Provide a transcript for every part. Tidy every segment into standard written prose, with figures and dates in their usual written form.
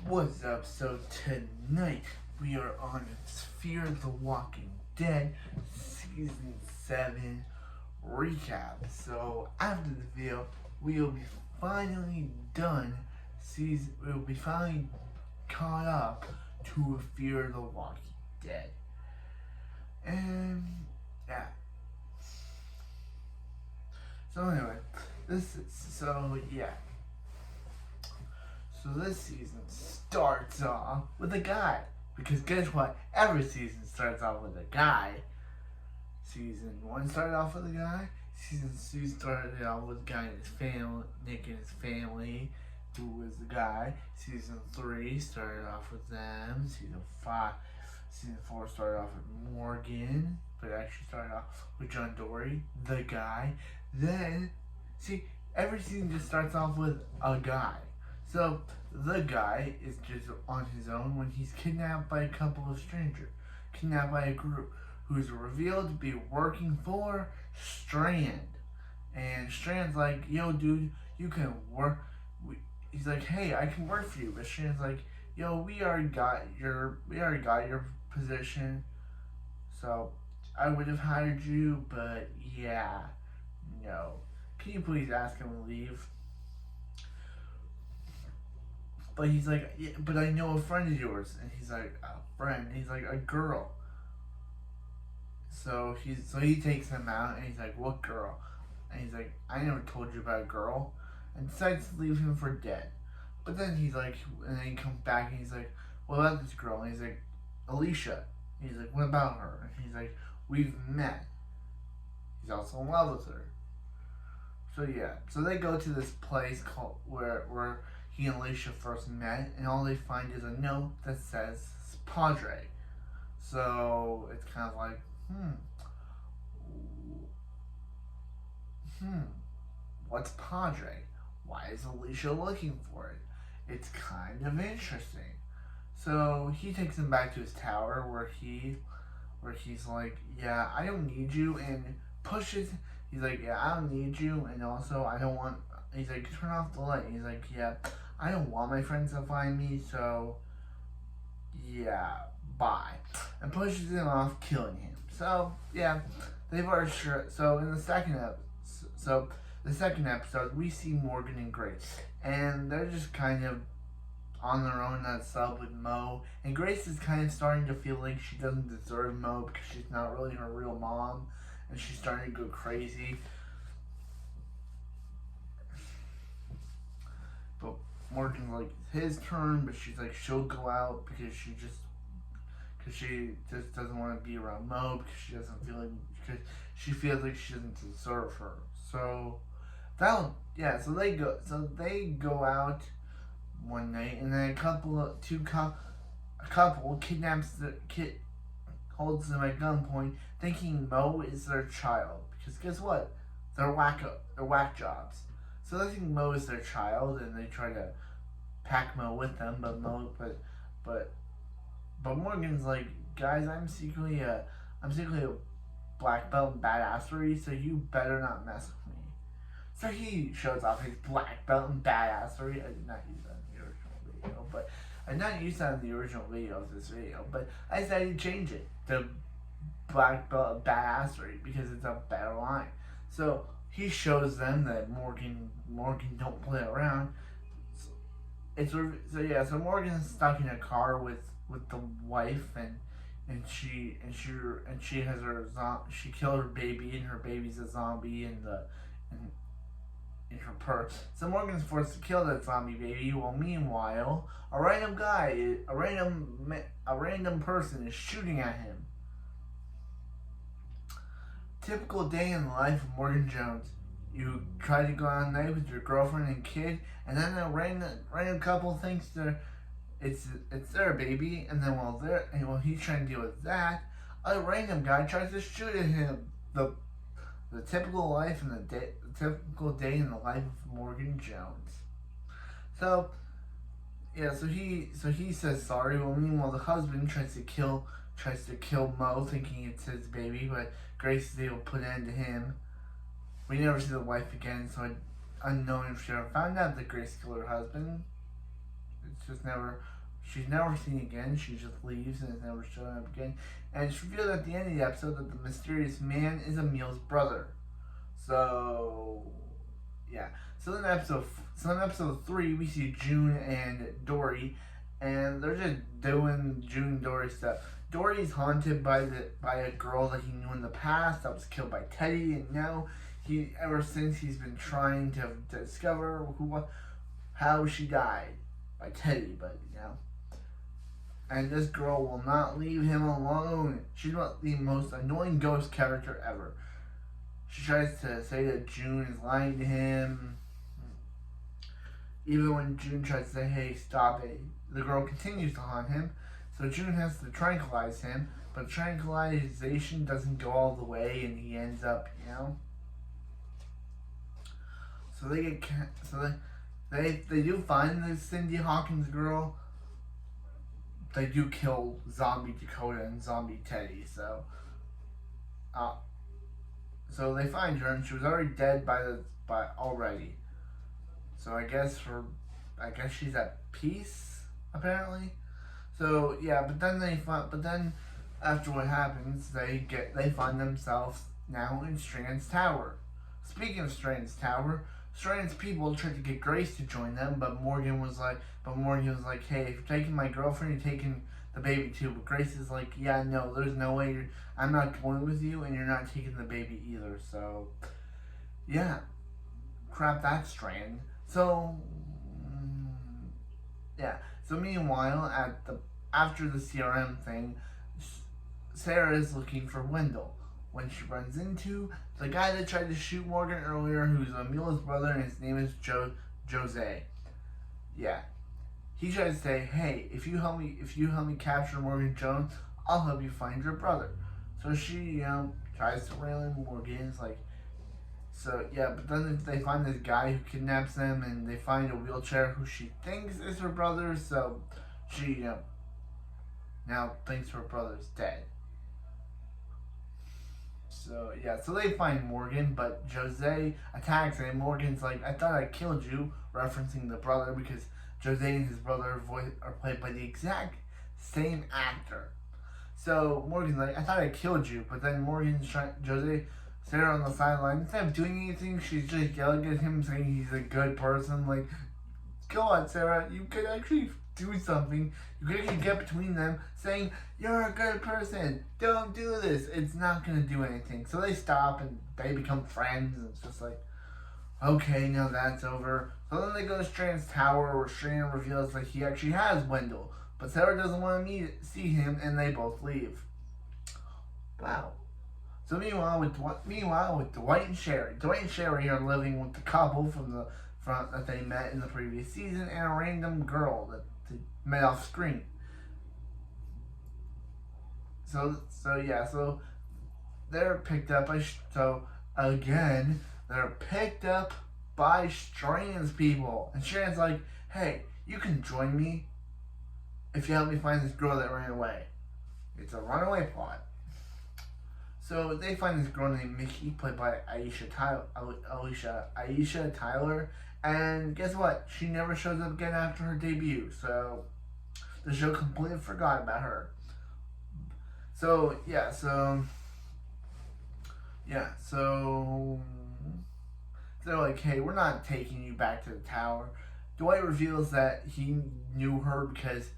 What's up? So tonight we are on Fear the Walking Dead Season 7 recap. So after the video, we will be finally done. We will be finally caught up to Fear the Walking Dead. And yeah. So anyway, So this season starts off with a guy. Because guess what? Every season starts off with a guy. Season 1 started off with a guy. Season 2 started off with a guy and his family, Nick and his family, who was the guy. Season 3 started off with them. Season 4 started off with Morgan, but actually started off with John Dory, the guy. Then, every season just starts off with a guy. So, the guy is just on his own when he's kidnapped by a couple of strangers. Kidnapped by a group who's revealed to be working for Strand. And Strand's like, yo, dude, you can work. He's like, hey, I can work for you. But Strand's like, yo, we already got your position. So, I would have hired you, but yeah, no. Can you please ask him to leave? But he's like, yeah, but I know a friend of yours. And he's like, a friend? He's like, a girl. So he takes him out and he's like, what girl? And he's like, I never told you about a girl. And decides to leave him for dead. But then he's like, and then he comes back and he's like, what about this girl? And he's like, Alicia. And he's like, what about her? And he's like, we've met. He's also in love with her. So yeah, so they go to this place called where he and Alicia first met, and all they find is a note that says Padre. So it's kind of like, what's Padre? Why is Alicia looking for it? It's kind of interesting. So he takes him back to his tower where he's like, yeah, I don't need you, and pushes. He's like, yeah, I don't need you, and also I don't want. He's like, turn off the light. He's like, yeah, I don't want my friends to find me, so yeah, bye. And pushes him off, killing him. So yeah, they've already so in the second episode, we see Morgan and Grace, and they're just kind of on their own in that sub with Mo, and Grace is kind of starting to feel like she doesn't deserve Mo because she's not really her real mom, and she's starting to go crazy. But Morgan's like, it's his turn, but she's like, she'll go out because she just doesn't want to be around Mo because she doesn't feel like, because she feels like she doesn't deserve her. So so they go out one night, and then a couple kidnaps the kid, holds them at gunpoint, thinking Mo is their child. Because guess what? They're whack jobs. So they think Mo is their child, and they try to pack Mo with them. But Morgan's like, guys, I'm secretly a black belt in badassery, so you better not mess with me. So he shows off his black belt in badassery. I did not use that in the original video, but I did not use that in the original video of this video. But I decided to change it to black belt in badassery because it's a better line. So he shows them that Morgan don't play around. So Morgan's stuck in a car with the wife, and she has she killed her baby, and her baby's a zombie in her purse. So Morgan's forced to kill that zombie baby. Well, meanwhile, a random person is shooting at him. Typical day in the life of Morgan Jones. You try to go out at night with your girlfriend and kid, and then a random couple thinks it's their baby, and then while he's trying to deal with that, a random guy tries to shoot at him. The typical typical day in the life of Morgan Jones. So yeah, so he says sorry. Well, meanwhile, the husband tries to kill Mo, thinking it's his baby, but Grace is able to put an end to him. We never see the wife again, so unknown if she ever found out that Grace killed her husband. It's she's never seen again. She just leaves and is never showing up again. And it's revealed at the end of the episode that the mysterious man is Emil's brother. So yeah. So in episode 3, we see June and Dory, and they're just doing June and Dory stuff. Dory's haunted by a girl that he knew in the past that was killed by Teddy, and now ever since he's been trying to discover how she died by Teddy, but and this girl will not leave him alone. She's not the most annoying ghost character ever. She tries to say that June is lying to him. Even when June tries to say, hey, stop it, the girl continues to haunt him. So June has to tranquilize him, but tranquilization doesn't go all the way, and he ends up, So they do find the Cindy Hawkins girl. They do kill Zombie Dakota and Zombie Teddy, so they find her, and she was already dead already. So I guess she's at peace, apparently. So yeah, but then after what happens, they find themselves now in Strand's Tower. Speaking of Strand's Tower, Strand's people tried to get Grace to join them, but Morgan was like, hey, if you're taking my girlfriend, you're taking the baby too. But Grace is like, yeah, no, there's no way I'm not going with you, and you're not taking the baby either. So yeah, crap that Strand. So yeah. So meanwhile, after the CRM thing, Sarah is looking for Wendell when she runs into the guy that tried to shoot Morgan earlier, who's Emila's brother, and his name is Jose. Yeah. He tries to say, hey, if you help me capture Morgan Jones, I'll help you find your brother. So she, tries to rail in Morgan. It's like, so yeah, but then they find this guy who kidnaps them, and they find a wheelchair who she thinks is her brother, so she, now thinks her brother's dead. So yeah, so they find Morgan, but Jose attacks him. Morgan's like, I thought I killed you, referencing the brother, because Jose and his brother are played by the exact same actor. So Morgan's like, I thought I killed you, but then Sarah on the sideline, instead of doing anything, she's just yelling at him, saying he's a good person. Like, go on, Sarah, you could actually do something. You could actually get between them, saying, you're a good person, don't do this. It's not going to do anything. So they stop, and they become friends, and it's just like, okay, now that's over. So then they go to Strand's Tower, where Strand reveals that he actually has Wendell. But Sarah doesn't want to see him, and they both leave. Wow. So meanwhile with Dwight and Sherry are living with the couple from the front that they met in the previous season, and a random girl that they met off screen. So they're picked up by Strand's people, and Strand's like, hey, you can join me if you help me find this girl that ran away. It's a runaway plot. So they find this girl named Mickey, played by Aisha Tyler, and guess what? She never shows up again after her debut. So the show completely forgot about her. So they're like, hey, we're not taking you back to the tower. Dwight reveals that he knew her because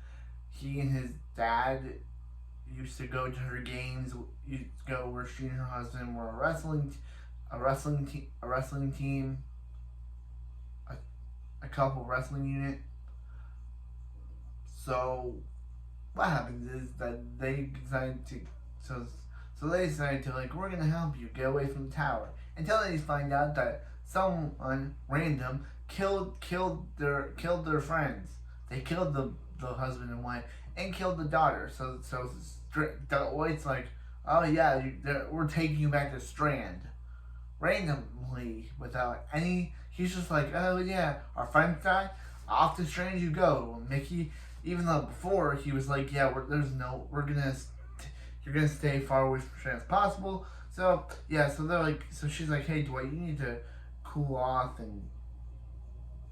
he and his dad used to go to her games, used to go where she and her husband were a wrestling team, a couple wrestling unit. So what happens is that they decide to like, we're gonna help you get away from the tower, until they find out that someone random killed their friends. They killed the husband and wife and killed the daughter. So Dwight's like, oh yeah, we're taking you back to Strand, randomly, without any. He's just like, oh yeah, our friends died, off to Strand you go. Mickey, even though before he was like, yeah, you're gonna stay far away from Strand as possible. So yeah, so they're like, so she's like, hey Dwight, you need to cool off, and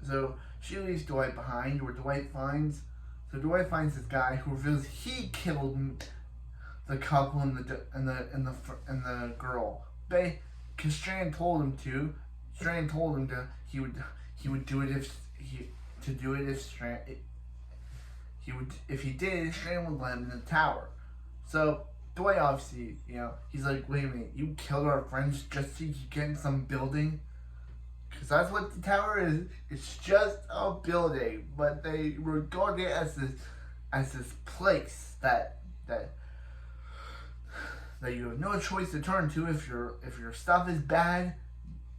so she leaves Dwight behind, where Dwight finds So Dwight finds this guy who reveals he killed the couple and the girl. Because Strand told him to. Strand told him to. He would do it if Strand. If he did, Strand would let him in the tower. So Dwight obviously, he's like, wait a minute, you killed our friends just so you could get in some building? Because that's what the tower is. It's just a building, but they regard it as this place that you have no choice to turn to if your stuff is bad.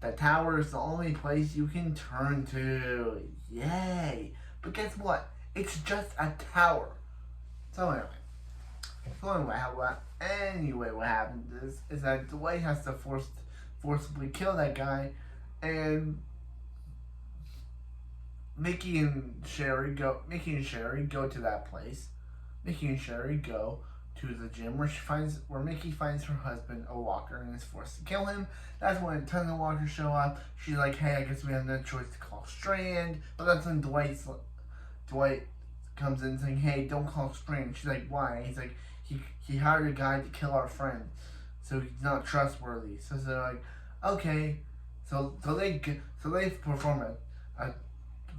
The tower is the only place you can turn to. Yay! But guess what? It's just a tower. So anyway, what happens is that Dwight has to forcibly kill that guy, and Mickey and Sherry go to that place. Mickey and Sherry go to the gym where Mickey finds her husband, a walker, and is forced to kill him. That's when a ton of walkers show up. She's like, hey, I guess we have no choice to call Strand. But that's when Dwight comes in saying, hey, don't call Strand. She's like, why? He's like, he hired a guy to kill our friend, so he's not trustworthy. So they're like, okay. So they perform a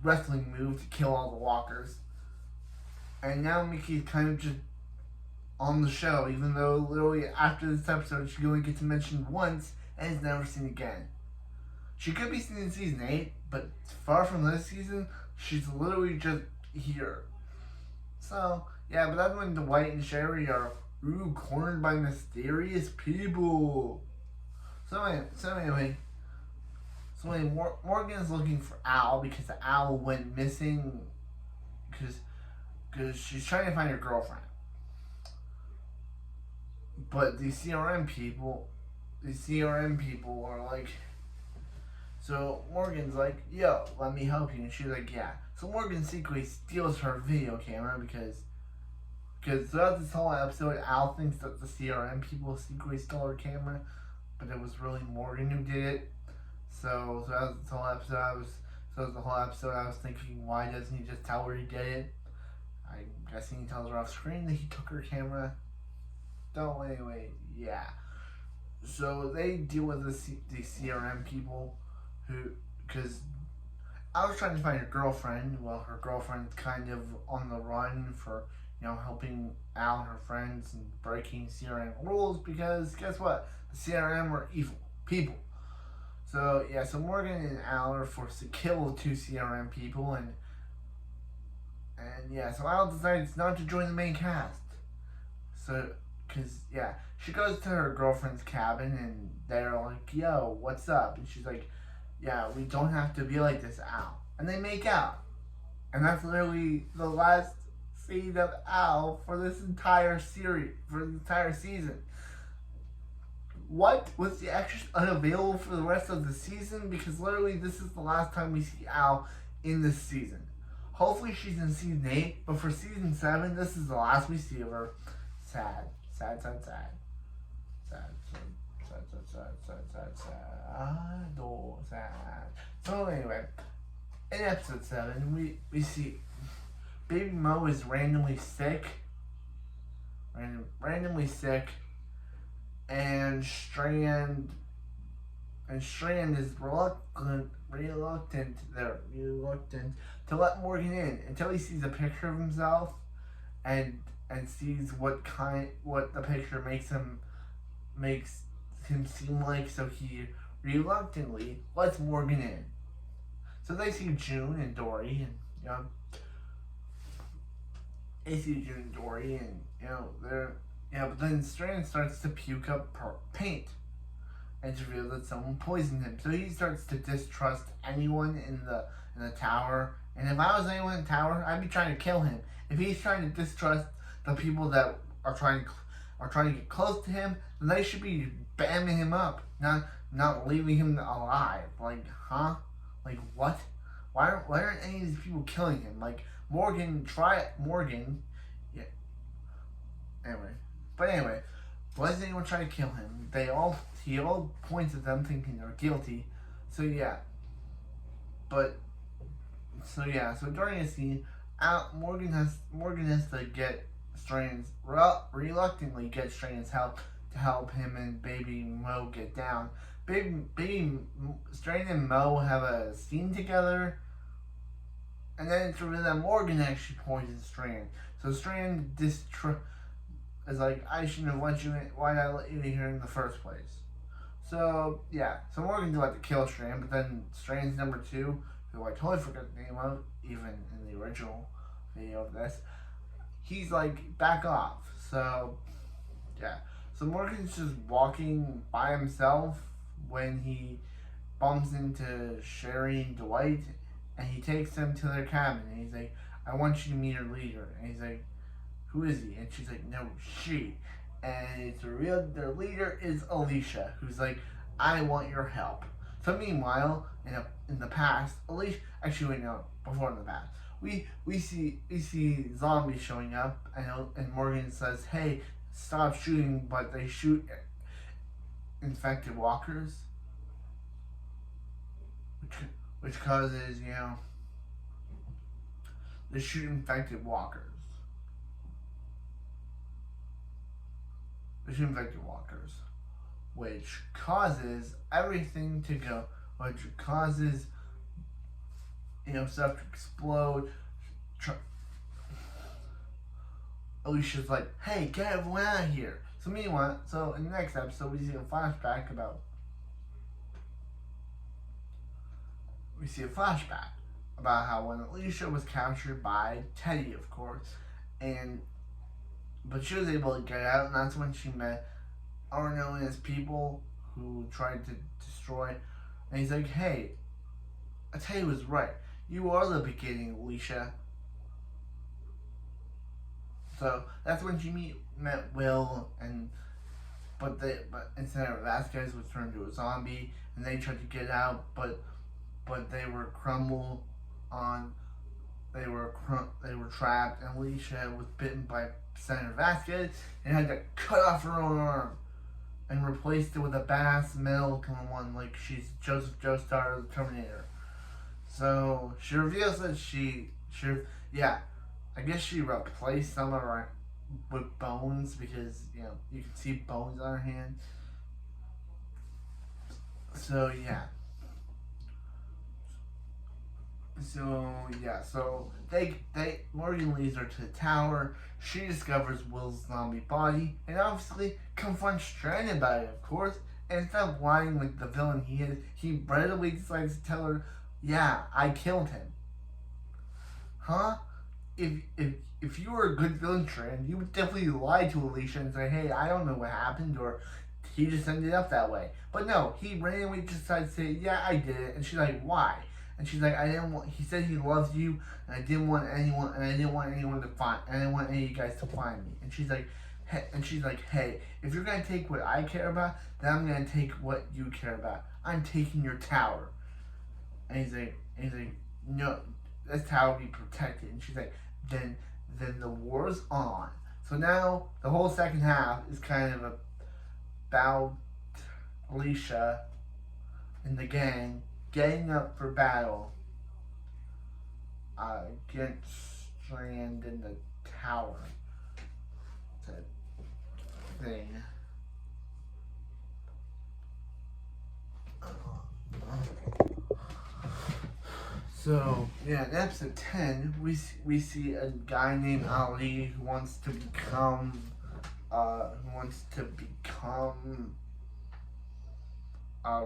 wrestling move to kill all the walkers. And now Mickey's kind of just on the show, even though literally after this episode she only gets mentioned once and is never seen again. She could be seen in season 8, but far from this season, she's literally just here. So, yeah, but that's when Dwight and Sherry are cornered by mysterious people. So anyway, Morgan is looking for Al because Al went missing because she's trying to find her girlfriend. But the CRM people are like, so Morgan's like, yo, let me help you. And she's like, yeah. So Morgan secretly steals her video camera because throughout this whole episode, Al thinks that the CRM people secretly stole her camera, but it was really Morgan who did it. So throughout this whole episode, I was thinking, why doesn't he just tell her he did it? I'm guessing he tells her off screen that he took her camera. Anyway, yeah. So they deal with the CRM people because I was trying to find her girlfriend. Well, her girlfriend's kind of on the run for, helping Al and her friends and breaking CRM rules because guess what? The CRM are evil people. So, yeah, so Morgan and Al are forced to kill the two CRM people and yeah, so Al decides not to join the main cast. So, because, yeah, she goes to her girlfriend's cabin and they're like, yo, what's up? And she's like, yeah, we don't have to be like this, Al. And they make out. And that's literally the last scene of Al for this entire series, for the entire season. What? Was the actress unavailable for the rest of the season? Because literally this is the last time we see Al in this season. Hopefully she's in season 8, but for season 7, this is the last we see of her. Sad. Sad. So anyway, in episode 7, we see Baby Mo is randomly sick. And Strand is reluctant to let Morgan in until he sees a picture of himself and sees what the picture makes him seem like, so he reluctantly lets Morgan in. So they see June and Dory and but then Strand starts to puke up paint and to reveal that someone poisoned him. So he starts to distrust anyone in the tower. And if I was anyone in the tower, I'd be trying to kill him. If he's trying to distrust the people that are trying to get close to him, then they should be bamming him up, not leaving him alive. Like, huh? Like, what? Why aren't any of these people killing him? Like, Morgan. Yeah. Anyway, why does anyone try to kill him? He all points at them thinking they're guilty. So during a scene, Morgan has to get Stran's reluctantly get Stran's help to help him and Baby Mo get down. Baby Strain and Mo have a scene together, and then it's revealed that Morgan actually poisons Strand. So Strand is like, I shouldn't have let you in. Why did I let you in here in the first place? So yeah, so Morgan did like to kill Strand, but then Strand's number 2, who I totally forgot the name of, even in the original video of this, he's like, back off. So yeah, so Morgan's just walking by himself when he bumps into Sherry and Dwight, and he takes them to their cabin, and he's like, I want you to meet your leader. And he's like, who is he? And she's like, no, she. And it's real. Their leader is Alicia, who's like, I want your help. So meanwhile, in the past, Alicia, actually wait, no, before in the past, we see zombies showing up, and Morgan says, hey, stop shooting, but they shoot infected walkers, which causes, they shoot infected walkers. They shoot infected walkers, which causes everything to go, which causes, stuff to explode. Alicia's like, hey, get everyone out of here. So meanwhile, in the next episode, we see a flashback about how when Alicia was captured by Teddy, of course, but she was able to get out, and that's when she met Arno and his people who tried to destroy. And he's like, hey, Teddy was right. You are the beginning, Alicia. So that's when she met Will, but instead of Vasquez was turned into a zombie, and they tried to get out, but they were they were trapped, and Alicia was bitten by Senator Vasquez and had to cut off her own arm and replaced it with a badass metal one, like she's Joseph Joestar of the Terminator. So she reveals that I guess she replaced some of her with bones, because you can see bones on her hand. So yeah. So Morgan leads her to the tower. She discovers Will's zombie body and obviously confronts Strand about it, of course. And instead of lying like the villain he is, he readily decides to tell her, yeah, I killed him. Huh? If you were a good villain, Strand, you would definitely lie to Alicia and say, hey, I don't know what happened, or he just ended up that way. But no, he randomly decides to say, yeah, I did it. And she's like, why? And she's like, he said he loves you, and I didn't want anyone to find, and I didn't want any of you guys to find me. And she's like, hey, if you're gonna take what I care about, then I'm gonna take what you care about. I'm taking your tower. And he's like, no, this tower will be protected. And she's like, then the war's on. So now the whole second half is kind of about Alicia and the gang getting up for battle against Strand in the tower thing. So yeah, in episode 10, we see a guy named Ali who wants to become a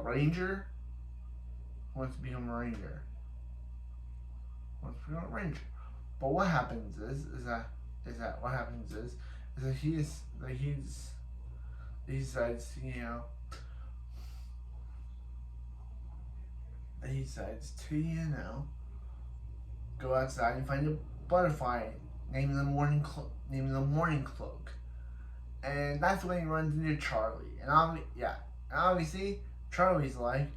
ranger. Wants to become a ranger. But what happens is that he decides to go outside and find a butterfly named the Morning Cloak, and that's when he runs into Charlie. And obviously Charlie's like,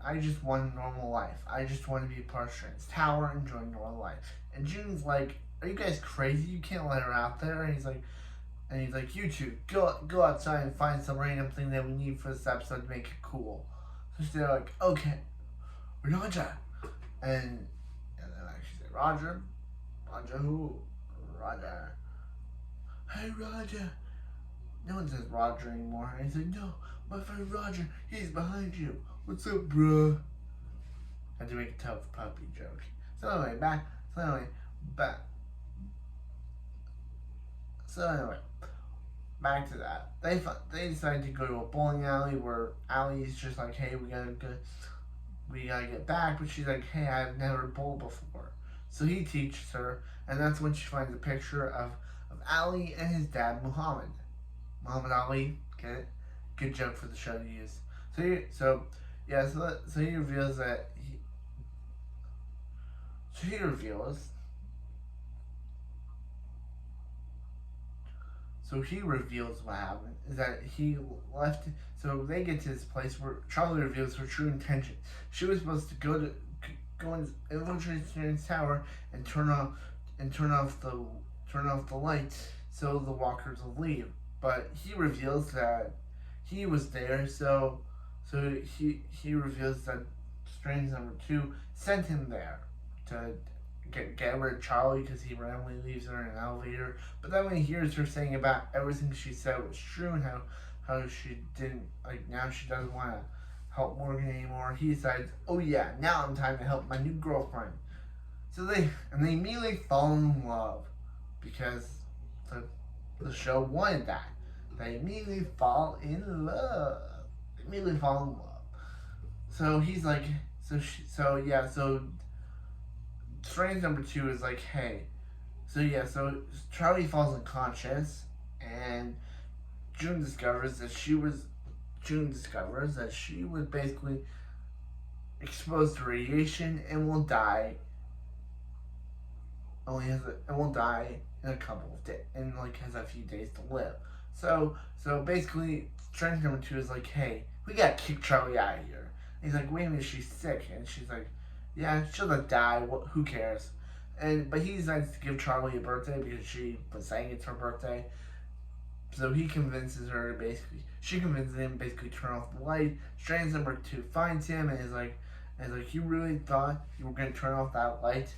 I just want a normal life. I just want to be a part of Strand's tower, enjoy normal life. And June's like, are you guys crazy? You can't let her out there. And he's like, you two, go outside and find some random thing that we need for this episode to make it cool. So they're like, okay, we're doing that. And then she's like, Roger. Roger who? Roger. Hey, Roger. No one says Roger anymore. And he's like, no, my friend Roger, he's behind you. What's up, bruh? I had to make a tough puppy joke. So anyway, back. So anyway, back to that. They decided to go to a bowling alley where Allie's just like, hey, we gotta get back. But she's like, hey, I've never bowled before. So he teaches her, and that's when she finds a picture of Ali and his dad, Muhammad. Muhammad Ali, get it? Good joke for the show to use. So he reveals that he reveals what happened is that he left. So they get to this place where Charlie reveals her true intention. She was supposed to go and infiltrate Stran's tower and turn off the lights so the walkers will leave. But he reveals that he was there. So he reveals that Strange number 2 sent him there to get rid of Charlie because he randomly leaves her in an elevator. But then when he hears her saying about everything she said was true and how she didn't, like, now she doesn't want to help Morgan anymore, he decides, oh yeah, now I'm time to help my new girlfriend. So they immediately fall in love because the show wanted that. They immediately fall in love. So he's like, so Strange number 2 is like, hey. So Charlie falls unconscious, and June discovers that she was basically exposed to radiation and will die. Will die in a couple of days, and like has a few days to live. So basically, Strange number 2 is like, hey, we gotta kick Charlie out of here. And he's like, wait a minute, she's sick, and she's like, yeah, she'll just die. Who cares? But he decides to give Charlie a birthday because she was saying it's her birthday. So he convinces her she convinces him basically to turn off the light. Strange number 2 finds him and is like, you really thought you were gonna turn off that light?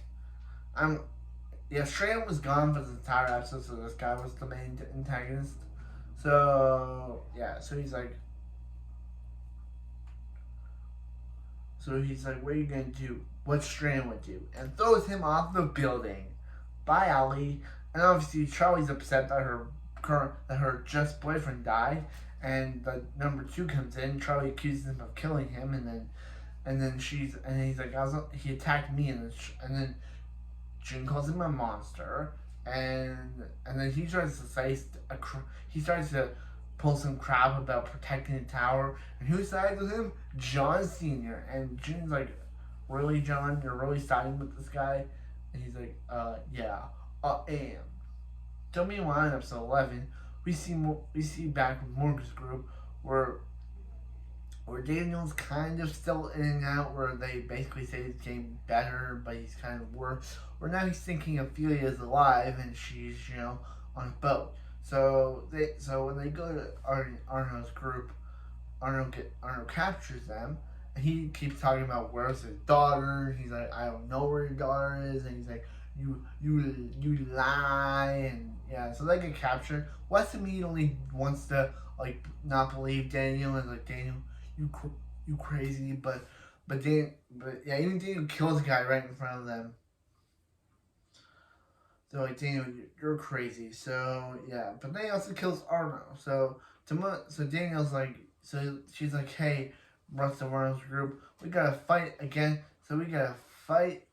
Strand was gone for the entire episode, so this guy was the main antagonist. So he's like, what are you gonna do? What Strand would do? And throws him off the building. By Ali. And obviously Charlie's upset that her just boyfriend died, and the number 2 comes in. Charlie accuses him of killing him, and then he's like, he attacked me, and then June calls him a monster, and then he tries to pull some crap about protecting the tower, and who sides with him? John Sr. And June's like, really, John? You're really siding with this guy? And he's like, yeah, I am. So meanwhile, in episode 11, we see back with Morgan's group where Daniel's kind of still in and out, where they basically say he's getting better, but he's kind of worse. Where now he's thinking Ophelia's alive and she's, on a boat. So when they go to Arno's group, Arno captures them, and he keeps talking about where's his daughter. He's like, I don't know where your daughter is, and he's like, you lie, and yeah. So they get captured. Wes immediately wants to not believe Daniel, and like, Daniel, you crazy, but even Daniel kills a guy right in front of them. So like, Daniel, you're crazy. So yeah, but then he also kills Arno. So Daniel's like, so she's like, hey, rest of Arno's group, we gotta fight again. So we gotta fight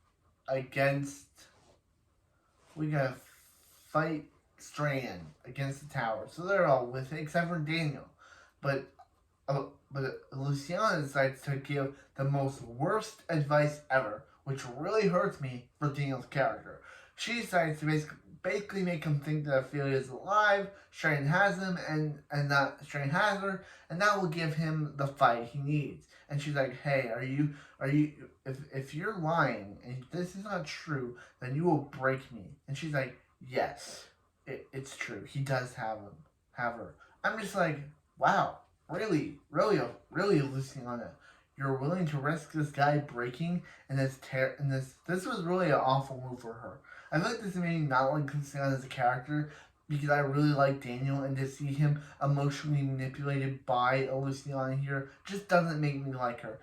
Strand against the tower. So they're all with it except for Daniel, but Luciana decides to give the worst advice ever, which really hurts me for Daniel's character. She decides to basically make him think that Ophelia is alive, Strand has him, and that Strand has her, and that will give him the fight he needs. And she's like, hey, if you're lying and this is not true, then you will break me. And she's like, yes, it's true. He does have her. I'm just like, wow, really, Luciana, you're willing to risk this guy breaking and this was really an awful move for her. I feel like this made me not like Luciana as a character because I really like Daniel, and to see him emotionally manipulated by Luciana here just doesn't make me like her.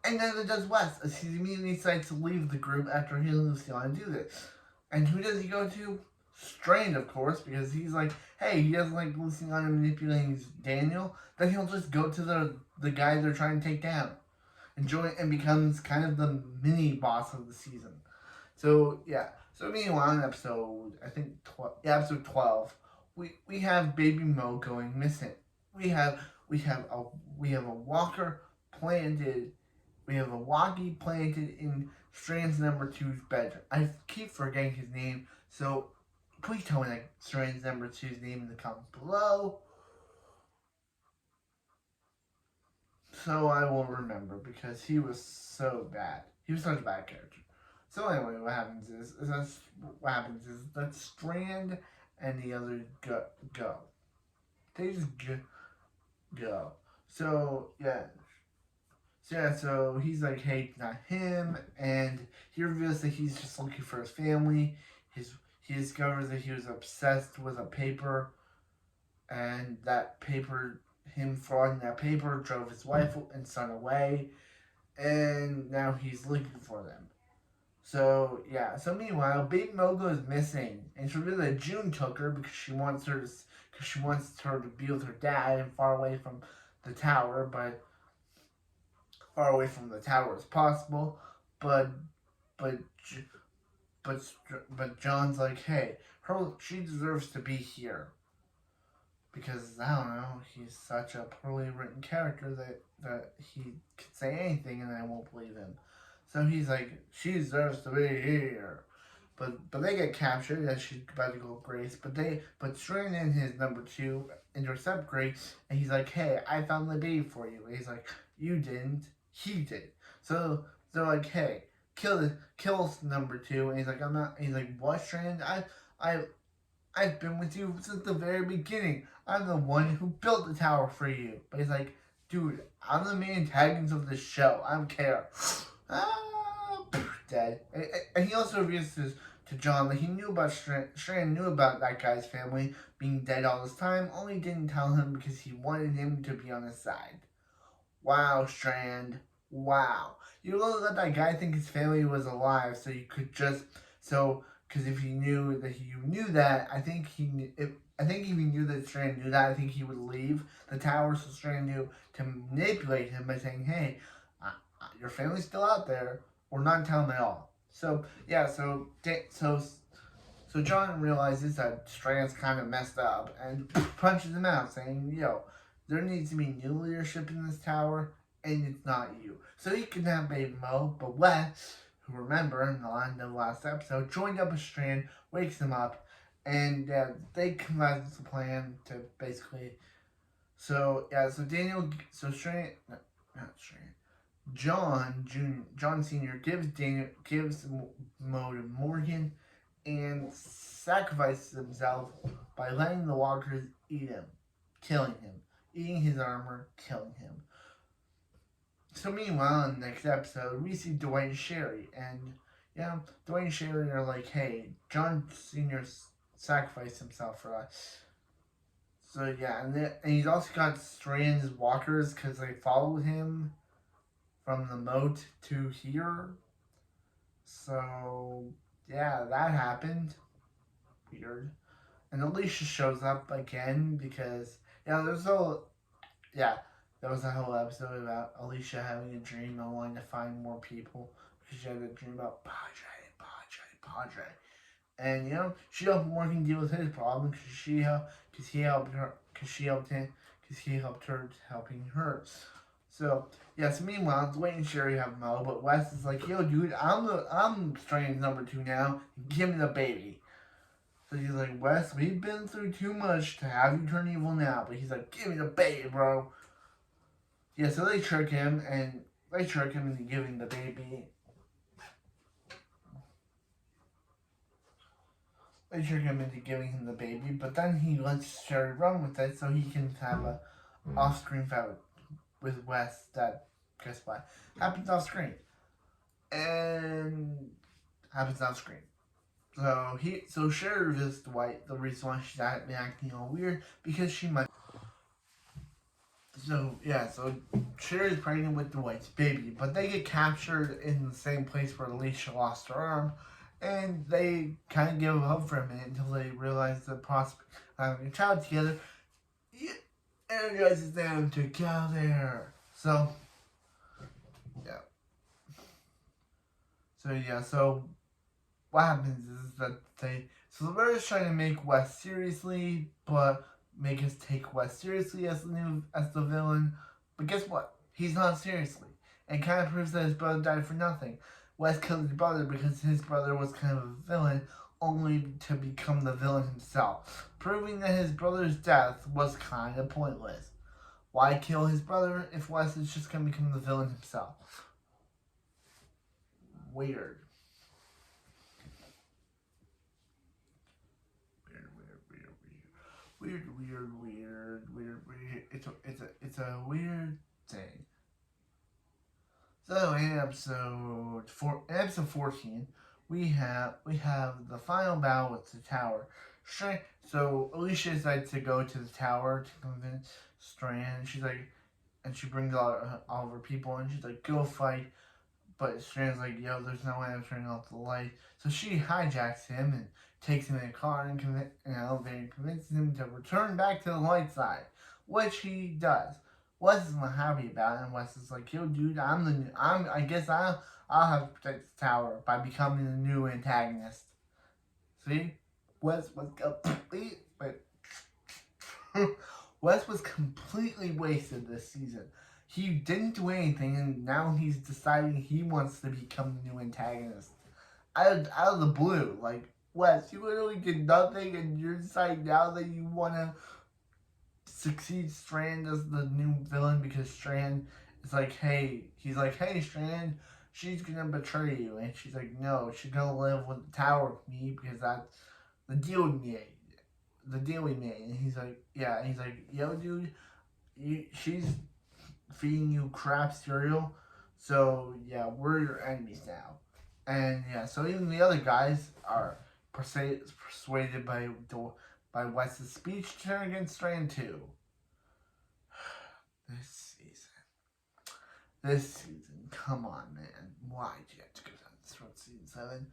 And neither does Wes, as he immediately decides to leave the group after hearing Luciana do this. And who does he go to? Strand, of course, because he's like, hey, he doesn't like Luciana manipulating Daniel, then he'll just go to the guy they're trying to take down and join and becomes kind of the mini boss of the season. So yeah. So meanwhile, in episode episode 12, we have Baby Mo going missing. We have we have a we have a walker planted. We have a walkie planted in Strand's number two's bedroom. I keep forgetting his name, so please tell me that Strand's number two's name in the comments below, so I will remember, because he was so bad. He was such a bad character. So anyway, what happens is that Strand and the others go. They just go. So yeah. So he's like, hey, not him, and he reveals that he's just looking for his family. He discovers that he was obsessed with a paper, and that paper, him frauding that paper, drove his wife and son away, and now he's looking for them. So yeah. So meanwhile, Baby Mo goes missing, and it's revealed that June took her because she wants her to be with her dad and far away from the tower, but far away from the tower as possible. But but but John's like, hey, she deserves to be here, because I don't know, he's such a poorly written character that he could say anything and I won't believe him. So he's like, she deserves to be here. But they get captured as she's about to go Grace. But Strand and his number two intercept Grace, and he's like, hey, I found the baby for you. And he's like, you didn't, he did. So they're like, hey, kill number two. And he's like, I'm not. And he's like, what, Strand? I've been with you since the very beginning. I'm the one who built the tower for you. But he's like, dude, I'm the main antagonist of the show. I don't care. Dead. And he also reveals to John that he knew about Strand knew about that guy's family being dead all this time, only didn't tell him because he wanted him to be on his side. Wow, Strand. Wow. You really let that guy think his family was alive, so you could just because if he knew that you knew that, I think if he knew that Strand knew that, I think he would leave the tower. So Strand knew to manipulate him by saying, "Hey, your family's still out there," or not tell him at all. So yeah, so John realizes that Strand's kind of messed up and punches him out, saying, "Yo, there needs to be new leadership in this tower, and it's not you." So he kidnapped Baby Mo, but Wes, who, remember in the last episode, joined up with Strand, wakes him up, and they devise a plan to basically. So Daniel, not Strand. John Sr. gives Mo to Morgan, and sacrifices himself by letting the walkers eat him, killing him, eating his armor, killing him. So meanwhile, in the next episode, we see Dwight and Sherry, and Dwight and Sherry are like, hey, John Sr. sacrificed himself for us. So yeah, and he's also got Strand's walkers because they followed him from the moat to here. So yeah, that happened. Weird. And Alicia shows up again because there was a whole episode about Alicia having a dream and wanting to find more people because she had a dream about Padre. And she helped Morgan deal with his problem because he helped her helping her. So meanwhile, Dwight and Sherry have Mo, but Wes is like, yo, dude, I'm Strand's number two now. Give me the baby. So he's like, Wes, we've been through too much to have you turn evil now. But he's like, give me the baby, bro. Yeah, so they trick him into giving the baby. They trick him into giving him the baby, but then he lets Sherry run with it so he can have a off-screen fight with Wes that guess what? Happens off screen. And happens off screen. So Sheriff is Dwight. The reason why she's acting all weird because she might. So Sherry is pregnant with Dwight's baby, but they get captured in the same place where Alicia lost her arm, and they kind of give up for a minute until they realize the prospect of having a child together energizes them together. So what happens is that the Bears trying to make Wes seriously, but make us take Wes seriously as the villain. But guess what? He's not seriously. And kind of proves that his brother died for nothing. Wes killed his brother because his brother was kind of a villain, only to become the villain himself, proving that his brother's death was kind of pointless. Why kill his brother if Wes is just going to become the villain himself? Weird. Weird. It's a weird thing. So in episode 14, we have the final battle with the tower. So Alicia decides to go to the tower to convince Strand. She's like, and she brings all of her people, and she's like, go fight. But Strand's like, yo, there's no way I'm turning off the light. So she hijacks him and takes him in a car and convinces him to return back to the light side, which he does. Wes is not happy about it, and Wes is like, yo, dude, I guess I'll have to protect the tower by becoming the new antagonist. See? Wes was completely wasted this season. He didn't do anything, and now he's deciding he wants to become the new antagonist. Out of the blue, like, Wes, you literally did nothing, and you're deciding now that you want to succeed Strand as the new villain because Strand is like, he's like, hey, Strand, she's gonna betray you, and she's like, no, she's gonna live with the tower with me because that's the deal we made. And he's like, yeah, and he's like, yo, dude, she's feeding you crap cereal, so yeah, we're your enemies now. And yeah, so even the other guys are persuaded by Wes's speech to turn against Strand 2. This season, come on, man. Why did you have to go down this road, season 7?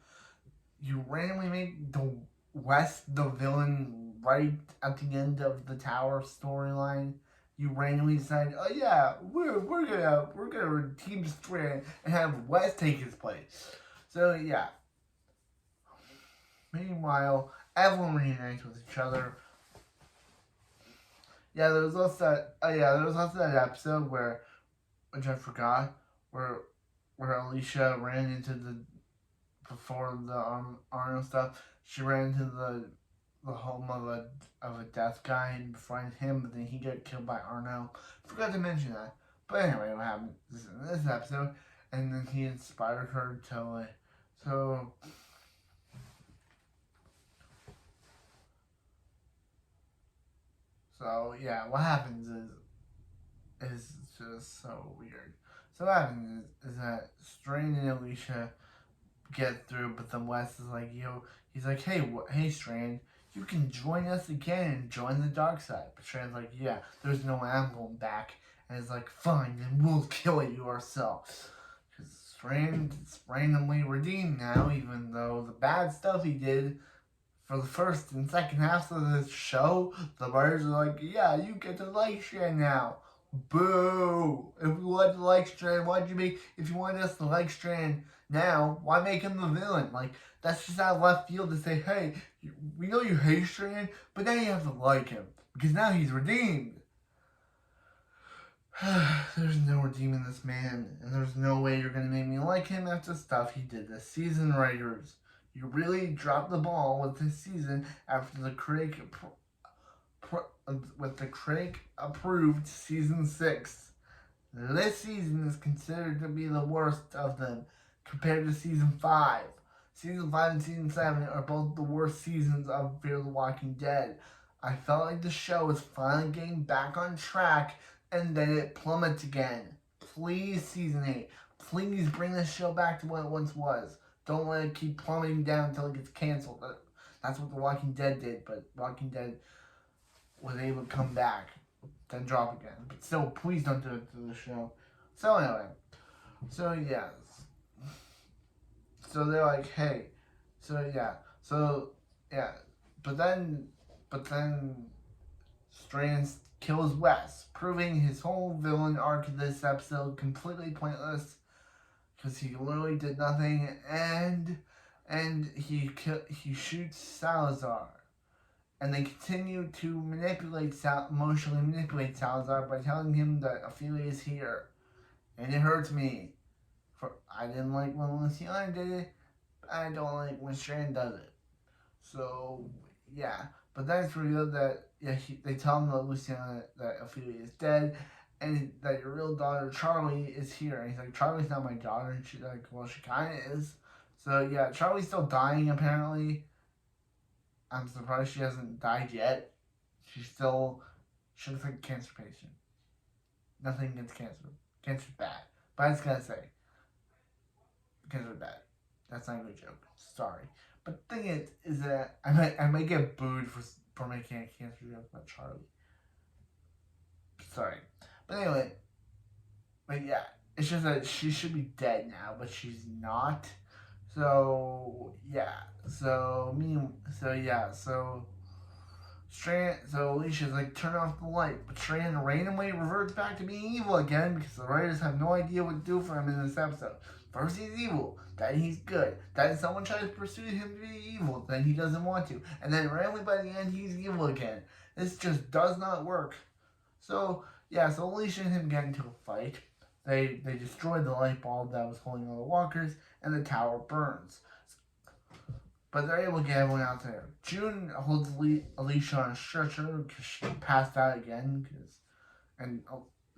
You randomly make the Wes the villain right at the end of the tower storyline. You randomly decide, oh yeah, we're gonna redeem Strand and have Wes take his place. So yeah. Meanwhile, everyone reunites with each other. Yeah, there was also that episode which I forgot, where Alicia ran into before the Arno stuff. She ran into the home of a death guy and befriended him, but then he got killed by Arno. Forgot to mention that. But anyway, what happened in this episode, and then he inspired her to So yeah, what happens is just so weird. So what happens is that Strand and Alicia get through, but then Wes is like, he's like, hey Strand, you can join us again and join the dark side. But Strand's like, yeah, there's no way I'm going back. And it's like, fine, then we'll kill you ourselves. Because Strand's randomly redeemed now, even though the bad stuff he did for the first and second halves of this show, the writers are like, yeah, you get to like Strand now. Boo! If you wanted to like Strand, if you wanted us to like Strand now, why make him the villain? Like, that's just out of left field to say, hey, we know you hate Strand, but now you have to like him, because now he's redeemed. There's no redeeming this man, and there's no way you're going to make me like him after stuff he did this season, writers. You really dropped the ball with this season after the critic approved season 6. This season is considered to be the worst of them compared to season 5. Season 5 and season 7 are both the worst seasons of Fear the Walking Dead. I felt like the show was finally getting back on track, and then it plummets again. please, season 8, please bring this show back to what it once was. Don't let it keep plummeting down until it gets canceled. That's what The Walking Dead did, but Walking Dead was able to come back, then drop again. But still, please don't do it to the show. So anyway, so yes. So they're like, hey, so yeah. But then Strand kills Wes, proving his whole villain arc in this episode completely pointless, because he literally did nothing, and he shoots Salazar, and they continue to emotionally manipulate Salazar by telling him that Ophelia is here, and it hurts me. I didn't like when Luciana did it, but I don't like when Strand does it. So yeah, but then it's revealed that they tell him that Ophelia is dead, and that your real daughter Charlie is here. And he's like, Charlie's not my daughter, and she's like, well, she kind of is. So yeah, Charlie's still dying apparently. I'm surprised she hasn't died yet. She looks like a cancer patient. Nothing against cancer. Cancer's bad, but I just gotta say, cancer's bad. That's not a good joke. Sorry. But the thing is that I might get booed for making a cancer joke about Charlie. Sorry. But anyway, but yeah, it's just that she should be dead now, but she's not. So yeah. So Alicia's like, turn off the light, but Strand randomly reverts back to being evil again because the writers have no idea what to do for him in this episode. First he's evil, then he's good, then someone tries to pursue him to be evil, then he doesn't want to, and then randomly by the end he's evil again. This just does not work. So Alicia and him get into a fight. They destroy the light bulb that was holding all the walkers, and the tower burns. But they're able to get everyone out there. June holds Alicia on a stretcher because she passed out again. And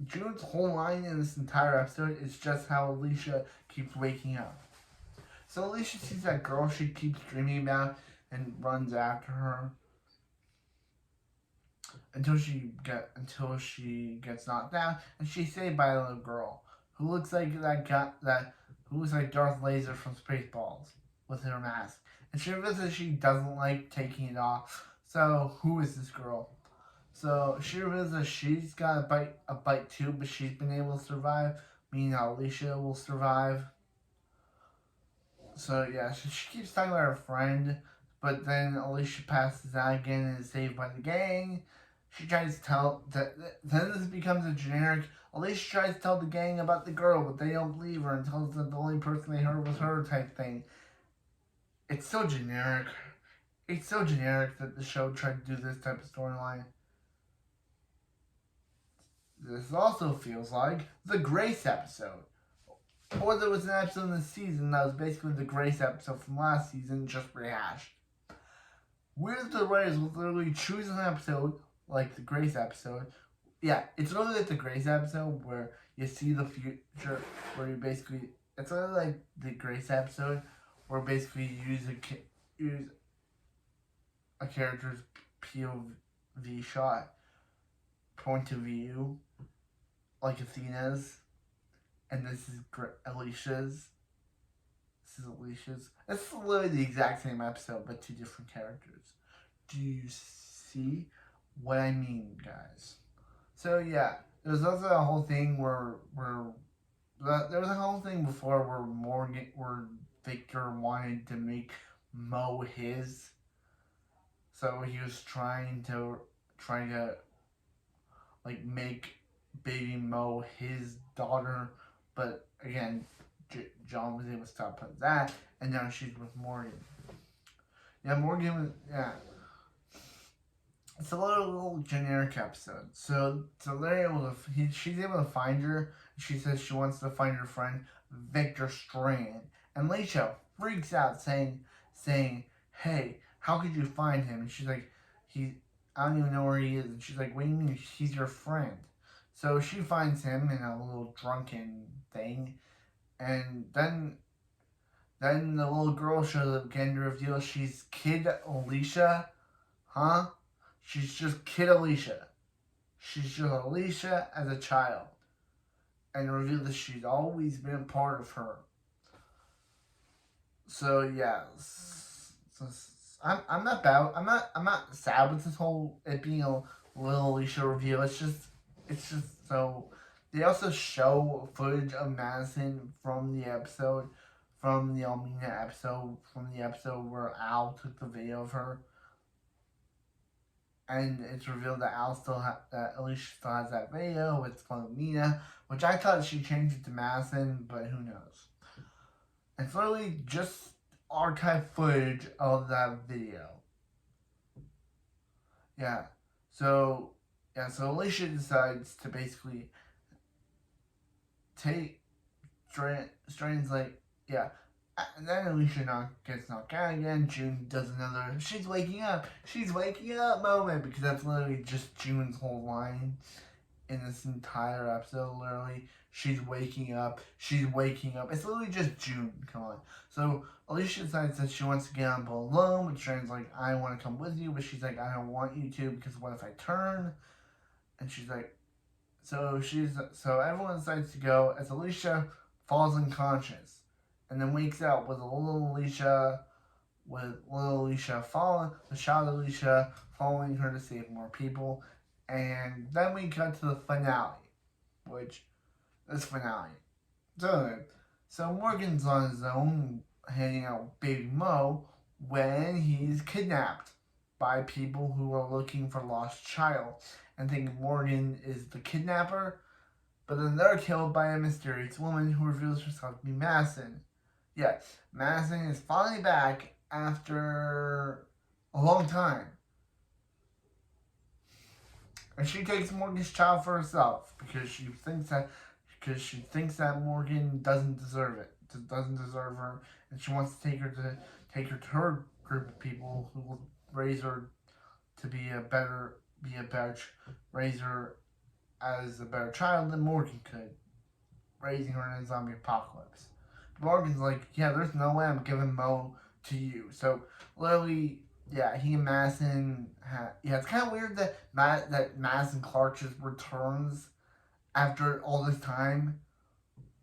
June's whole line in this entire episode is just how Alicia keeps waking up. So Alicia sees that girl she keeps dreaming about and runs after her until she gets knocked down, and she's saved by a little girl who looks like who looks like Darth Laser from Spaceballs with her mask. And she reveals that she doesn't like taking it off. So who is this girl? So she reveals that she's got a bite too, but she's been able to survive, meaning Alicia will survive. So yeah, she keeps talking about her friend, but then Alicia passes out again and is saved by the gang. She tries to tell then this becomes a generic. Alicia tries to tell the gang about the girl, but they don't believe her and tells them the only person they heard was her type thing. It's so generic. It's so generic that the show tried to do this type of storyline. This also feels like the Grace episode. Or there was an episode in the season that was basically the Grace episode from last season, just rehashed. Weird the writers will literally choose an episode like the Grace episode. Yeah, it's really like the Grace episode where you see the future, where you basically, it's really like the Grace episode where basically you use a character's POV shot, point of view, like Athena's, and this is Alicia's. This is Alicia's. It's literally the exact same episode, but two different characters. Do you see what I mean, guys? So yeah, there's also a whole thing where there was a whole thing before where Victor wanted to make Mo his. So he was trying to like make baby Mo his daughter, but again, John was able to stop that, and now she's with Morgan. Yeah, Morgan. Yeah, it's a little generic episode. So they're able to. She's able to find her. She says she wants to find her friend Victor Strand, and Alicia freaks out, saying, "Hey, how could you find him?" And she's like, I don't even know where he is." And she's like, "What do you mean? He's your friend." So she finds him in a little drunken thing, and then the little girl shows up again to reveal she's Kid Alicia. Huh? She's just Kid Alicia. She's just Alicia as a child. and reveal that she's always been a part of her. So yeah, I'm not sad with this whole it being a little Alicia reveal. It's just so. They also show footage of Madison from the episode, from the Almina episode, from the episode where Al took the video of her, and it's revealed that that Alicia still has that video with Almina, which I thought she changed it to Madison, but who knows? It's literally just archive footage of that video. Yeah. So so Alicia decides to basically take Strain's like, yeah. And then Alicia gets knocked out again. June does another she's waking up moment, because that's literally just June's whole line in this entire episode. Literally, she's waking up. It's literally just June. Come on. So Alicia decides that she wants to get on boat alone, but Sharon's like, I want to come with you, but she's like, I don't want you to, because what if I turn? And she's like, so everyone decides to go as Alicia falls unconscious, and then wakes up with little Alicia falling, the shot of Alicia following her to save more people. And then we cut to the finale, which is finale. So Morgan's on his own, hanging out with Baby Mo, when he's kidnapped by people who are looking for lost child and think Morgan is the kidnapper, but then they're killed by a mysterious woman who reveals herself to be Madison. Yes, Madison is finally back after a long time. And she takes Morgan's child for herself because she thinks that Morgan doesn't deserve her, and she wants to take her to her group of people who will raise her to raise her as a better child than Morgan could, raising her in a zombie apocalypse. Morgan's like, yeah, there's no way I'm giving Mo to you. So literally, yeah, he and Madison it's kind of weird that Madison Clark just returns after all this time.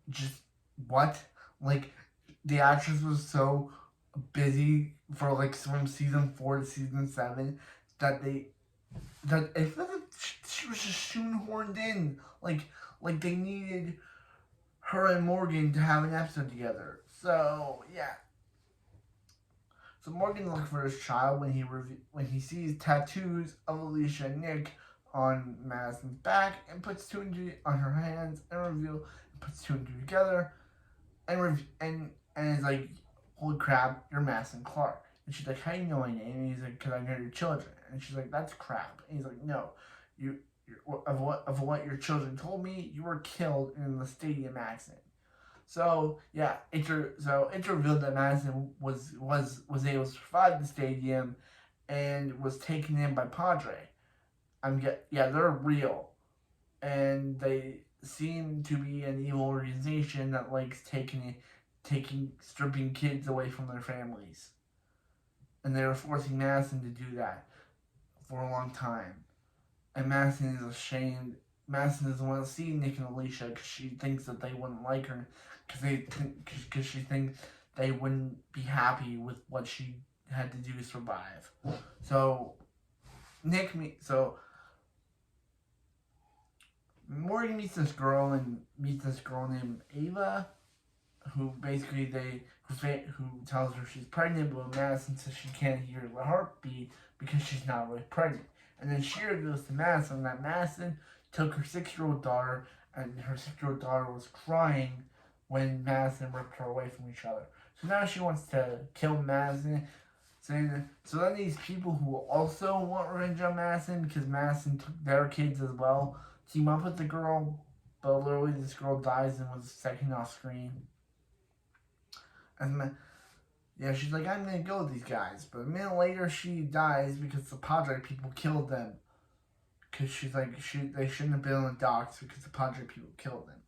Just what? Like, the actress was so busy from season 4 to season 7 that it felt like she was just shoehorned in. Like they needed her and Morgan to have an episode together. So yeah. So Morgan looks for his child when he sees tattoos of Alicia and Nick on Madison's back, and puts 2 and 2 on her hands, and puts 2 and 2 together, and is like, holy crap, you're Madison Clark. And she's like, how do you know my name? And he's like, because I know your children. And she's like, that's crap. And he's like, no, of what your children told me, you were killed in the stadium accident. So yeah, it's revealed that Madison was able to survive the stadium, and was taken in by Padre. They're real, and they seem to be an evil organization that likes stripping kids away from their families, and they were forcing Madison to do that for a long time. And Madison is ashamed. Madison doesn't want to see Nick and Alicia because she thinks that they wouldn't like her, because she thinks they wouldn't be happy with what she had to do to survive. So Morgan meets this girl named Ava, who basically who tells her she's pregnant, but Madison says she can't hear the heartbeat because she's not really pregnant. And then she reveals to Madison that Madison took her 6-year-old daughter, and her 6-year-old daughter was crying when Madison ripped her away from each other. So now she wants to kill Madison. So then these people who also want revenge on Madison, because Madison took their kids as well, team up with the girl, but literally this girl dies and was second off screen. And she's like, I'm gonna go with these guys, but a minute later she dies because the Padre people killed them. Because she's like, they shouldn't have been on the docks because the Padre people killed them.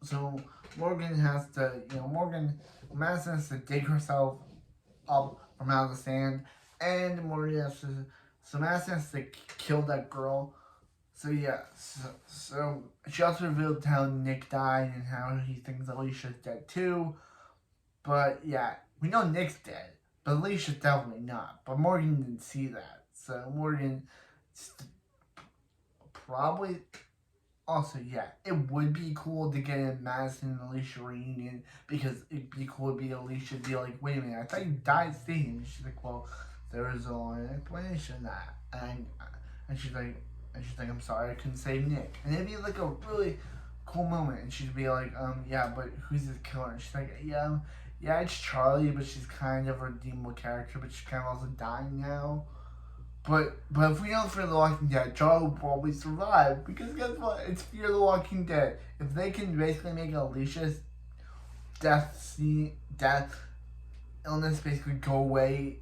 So Morgan Madison has to dig herself up from out of the sand, and Madison has to kill that girl So yeah, so she also revealed how Nick died and how he thinks Alicia's dead too. But yeah, we know Nick's dead, but Alicia's definitely not. But Morgan didn't see that, so Morgan probably also, yeah, it would be cool to get a Madison and Alicia reunion because it'd be cool to be Alicia be like, wait a minute, I thought you died staying. And she's like, well, there is only an explanation to that. And she's like, I'm sorry, I couldn't save Nick. And it'd be like a really cool moment. And she'd be like, yeah, but who's this killer? And she's like, yeah, it's Charlie, but she's kind of a redeemable character, but she's kind of also dying now. But if we know Fear the Walking Dead, Charlie will probably survive because guess what? It's Fear the Walking Dead. If they can basically make Alicia's death illness basically go away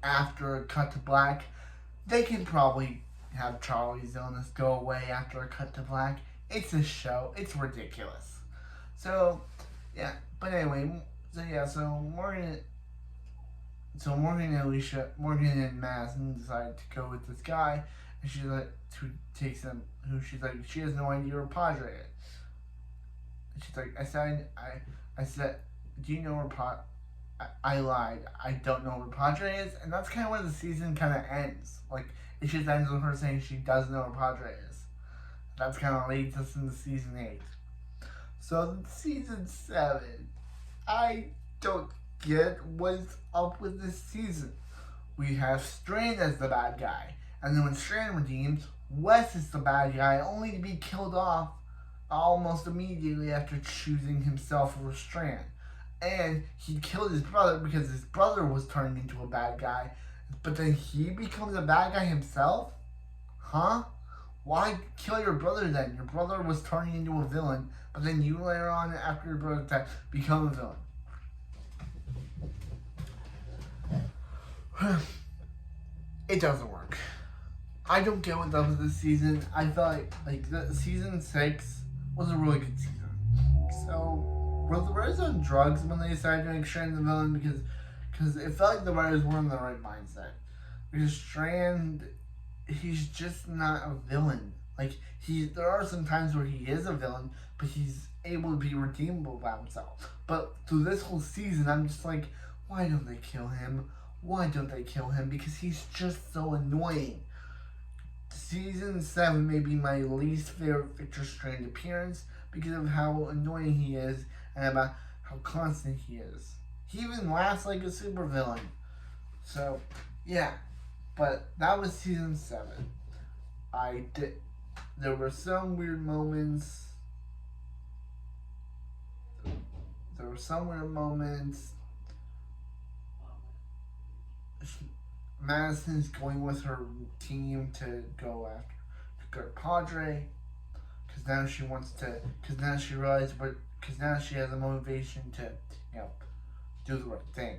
after a cut to black, they can probably have Charlie's illness go away after a cut to black. It's a show. It's ridiculous. So yeah. But anyway, so Morgan and Madison decided to go with this guy, and she like to takes him. Who she's like, she has no idea where Padre is. And she's like, I said, do you know where I lied. I don't know where Padre is, and that's kind of where the season kind of ends. Like it just ends with her saying she doesn't know where Padre is. That's kind of leads us into season 8. So season 7, I don't get what's up with this season. We have Strand as the bad guy, and then when Strand redeems, Wes is the bad guy, only to be killed off almost immediately after choosing himself over Strand. And he killed his brother because his brother was turned into a bad guy, but then he becomes a bad guy himself? Huh? Why kill your brother then? Your brother was turning into a villain, but then you later on, after your brother died, become a villain. It doesn't work. I don't get what's up with this season. I felt like the season 6 was a really good season. So were the writers on drugs when they decided to make Strand the villain? Because it felt like the writers were in the right mindset. Because Strand, he's just not a villain. Like there are some times where he is a villain, but he's able to be redeemable by himself. But through this whole season, I'm just like, why don't they kill him? Why don't they kill him? Because he's just so annoying. Season 7 may be my least favorite Victor Strand appearance because of how annoying he is and about how constant he is. He even laughs like a supervillain. So, yeah. But that was season 7. There were some weird moments. Madison's going with her team to go Padre, because now she wants to, because now she realizes, because now she has a motivation to, do the right thing.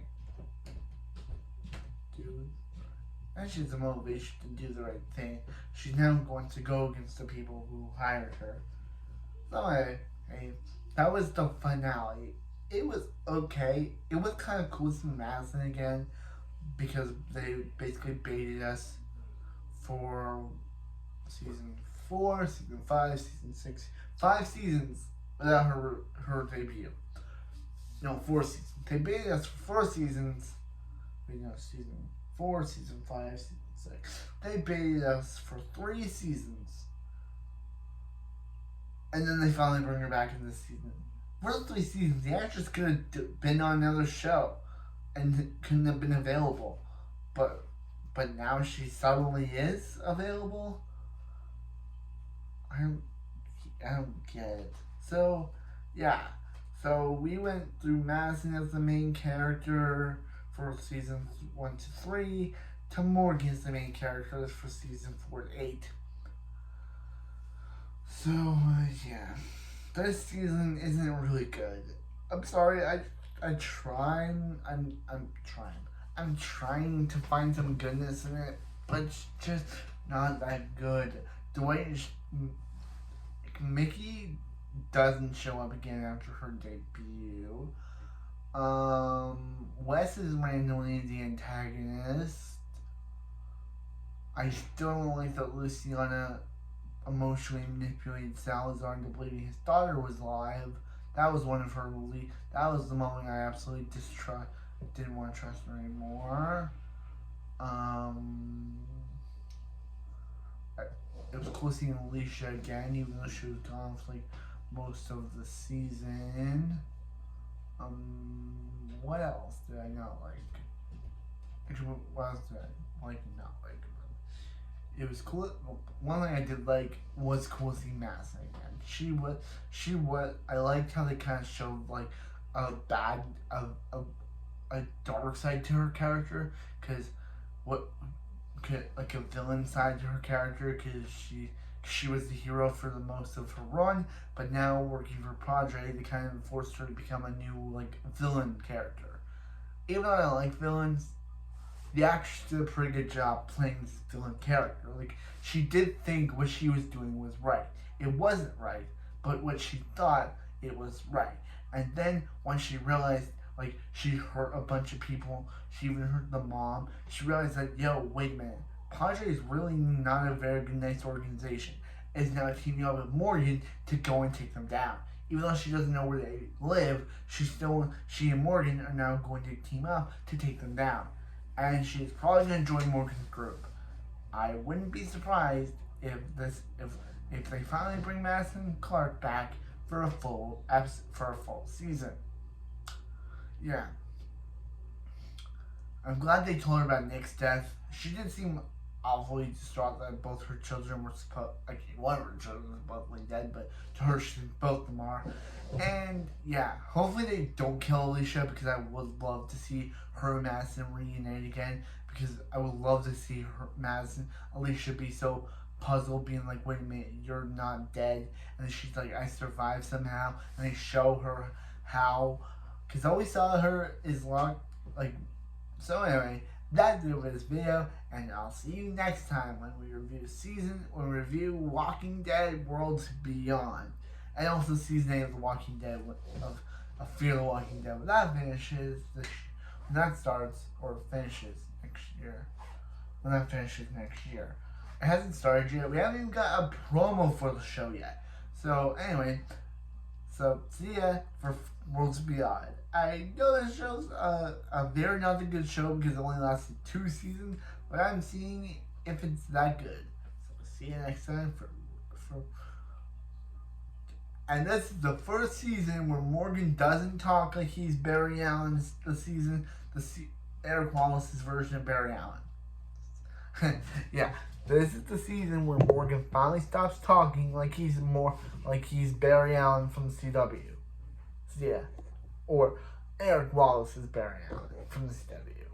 Now she has a motivation to do the right thing. She's now going to go against the people who hired her. So hey, that was the finale. It was okay. It was kind of cool seeing Madison again, because they basically baited us for season 4, season 5, season 6, 5 seasons without her debut. No, 4 seasons. They baited us for 4 seasons. Season 4, season 5, season 6. They baited us for 3 seasons. And then they finally bring her back in this season. For those 3 seasons, the actress could have been on another show and couldn't have been available, but now she suddenly is available. I don't get it. So yeah, so we went through Madison as the main character for seasons 1 to 3, to Morgan as the main character for season 4 to 8. So yeah, this season isn't really good. I'm sorry. I'm trying to find some goodness in it, but it's just not that good. The way Mickey doesn't show up again after her debut. Wes is randomly the antagonist. I still don't like that Luciana emotionally manipulated Salazar into believing his daughter was alive. That was one of her. That was the moment I absolutely didn't want to trust her anymore. It was cool seeing Alicia again, even though she was gone for like most of the season. What else did I not like? Actually, what else did I like and not like? It was cool. One thing I did like was cool seeing Madison again. She was. I liked how they kind of showed like a dark side to her character, because like a villain side to her character, because she was the hero for the most of her run, but now working for Padre, they kind of forced her to become a new like villain character. Even though I like villains, the actress did a pretty good job playing this villain character. Like, she did think what she was doing was right. It wasn't right, but what she thought it was right. And then once she realized, like, she hurt a bunch of people, she even hurt the mom, she realized that, yo, wait a minute, Padre is really not a very good, nice organization. Is now teaming up with Morgan to go and take them down. Even though she doesn't know where they live, she and Morgan are now going to team up to take them down. And she's probably going to join Morgan's group. I wouldn't be surprised if they finally bring Madison Clark back for a full season. Yeah. I'm glad they told her about Nick's death. She did seem awfully distraught that both her children were one of her children was both dead, but to her, both of them are. And yeah, hopefully they don't kill Alicia, because I would love to see her and Madison reunite again, because I would love to see Alicia be so puzzled, being like, wait a minute, you're not dead. And she's like, I survived somehow. And they show her how, because all we saw her is so anyway, that's it for this video, and I'll see you next time when we review Walking Dead Worlds Beyond, and also season 8 of The Walking Dead, of Fear the Walking Dead. When that finishes, when that starts or finishes next year, it hasn't started yet. We haven't even got a promo for the show yet. So anyway, see ya for Worlds Beyond. I know this show's a very not a good show because it only lasted 2 seasons, but I'm seeing if it's that good. So see you next time and this is the first season where Morgan doesn't talk like he's Barry Allen. Eric Wallace's version of Barry Allen. Yeah, this is the season where Morgan finally stops talking like he's Barry Allen from the CW. So yeah. Or Eric Wallace is Barry Allen from the CW.